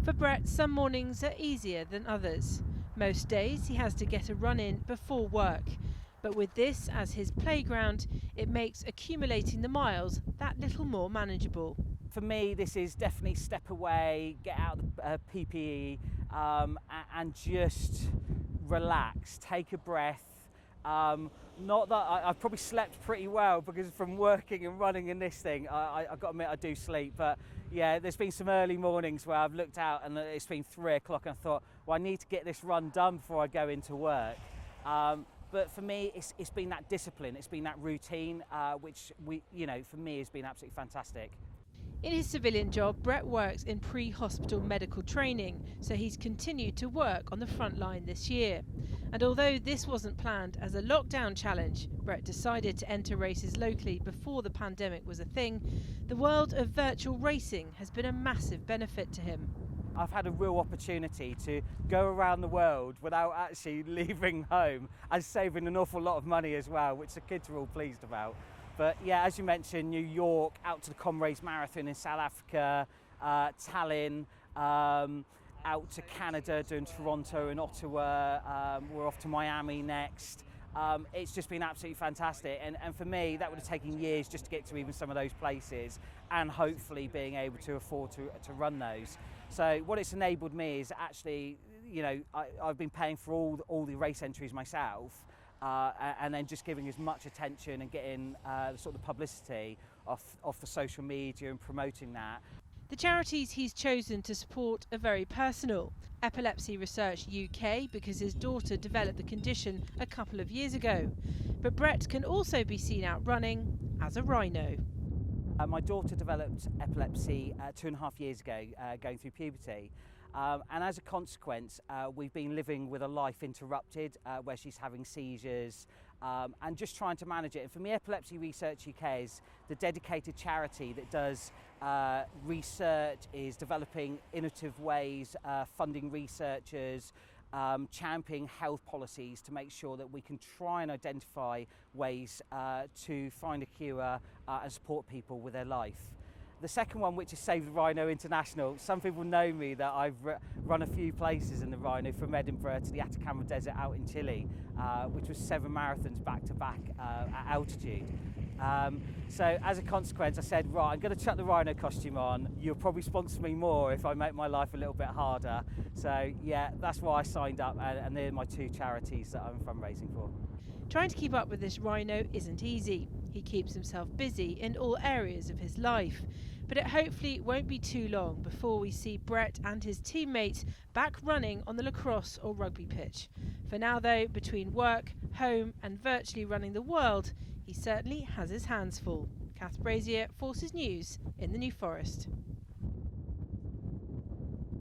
For Brett, some mornings are easier than others. Most days he has to get a run in before work. But with this as his playground, it makes accumulating the miles that little more manageable. For me, this is definitely step away, get out the PPE and just relax, take a breath. Not that I've probably slept pretty well, because from working and running in this thing, I've got to admit I do sleep. But yeah, there's been some early mornings where I've looked out and it's been 3 o'clock and I thought, well, I need to get this run done before I go into work. But for me, it's been that discipline, it's been that routine, which for me has been absolutely fantastic. In his civilian job, Brett works in pre-hospital medical training, so he's continued to work on the front line this year. And although this wasn't planned as a lockdown challenge, Brett decided to enter races locally before the pandemic was a thing. The world of virtual racing has been a massive benefit to him. I've had a real opportunity to go around the world without actually leaving home and saving an awful lot of money as well, which the kids are all pleased about. But yeah, as you mentioned, New York, out to the Comrades Marathon in South Africa, Tallinn, out to Canada, doing Toronto and Ottawa. We're off to Miami next. It's just been absolutely fantastic, and for me that would have taken years just to get to even some of those places, and hopefully being able to afford to run those. So what it's enabled me is actually, I've been paying for all the race entries myself, and then just giving as much attention and getting sort of the publicity off the social media and promoting that. The charities he's chosen to support are very personal. Epilepsy Research UK, because his daughter developed the condition a couple of years ago. But Brett can also be seen out running as a Rhino. My daughter developed epilepsy 2.5 years ago, going through puberty. And as a consequence, we've been living with a life interrupted, where she's having seizures and just trying to manage it. And for me, Epilepsy Research UK is the dedicated charity that does research, is developing innovative ways, funding researchers, championing health policies to make sure that we can try and identify ways to find a cure and support people with their life. The second one, which is Save the Rhino International, some people know me that I've run a few places in the Rhino, from Edinburgh to the Atacama Desert out in Chile, which was 7 marathons back to back at altitude. So as a consequence, I said, right, I'm going to chuck the Rhino costume on. You'll probably sponsor me more if I make my life a little bit harder. So yeah, that's why I signed up, and they're my 2 charities that I'm fundraising for. Trying to keep up with this Rhino isn't easy. He keeps himself busy in all areas of his life. But it hopefully won't be too long before we see Brett and his teammates back running on the lacrosse or rugby pitch. For now though, between work, home and virtually running the world, he certainly has his hands full. Kath Brazier, Forces News in the New Forest.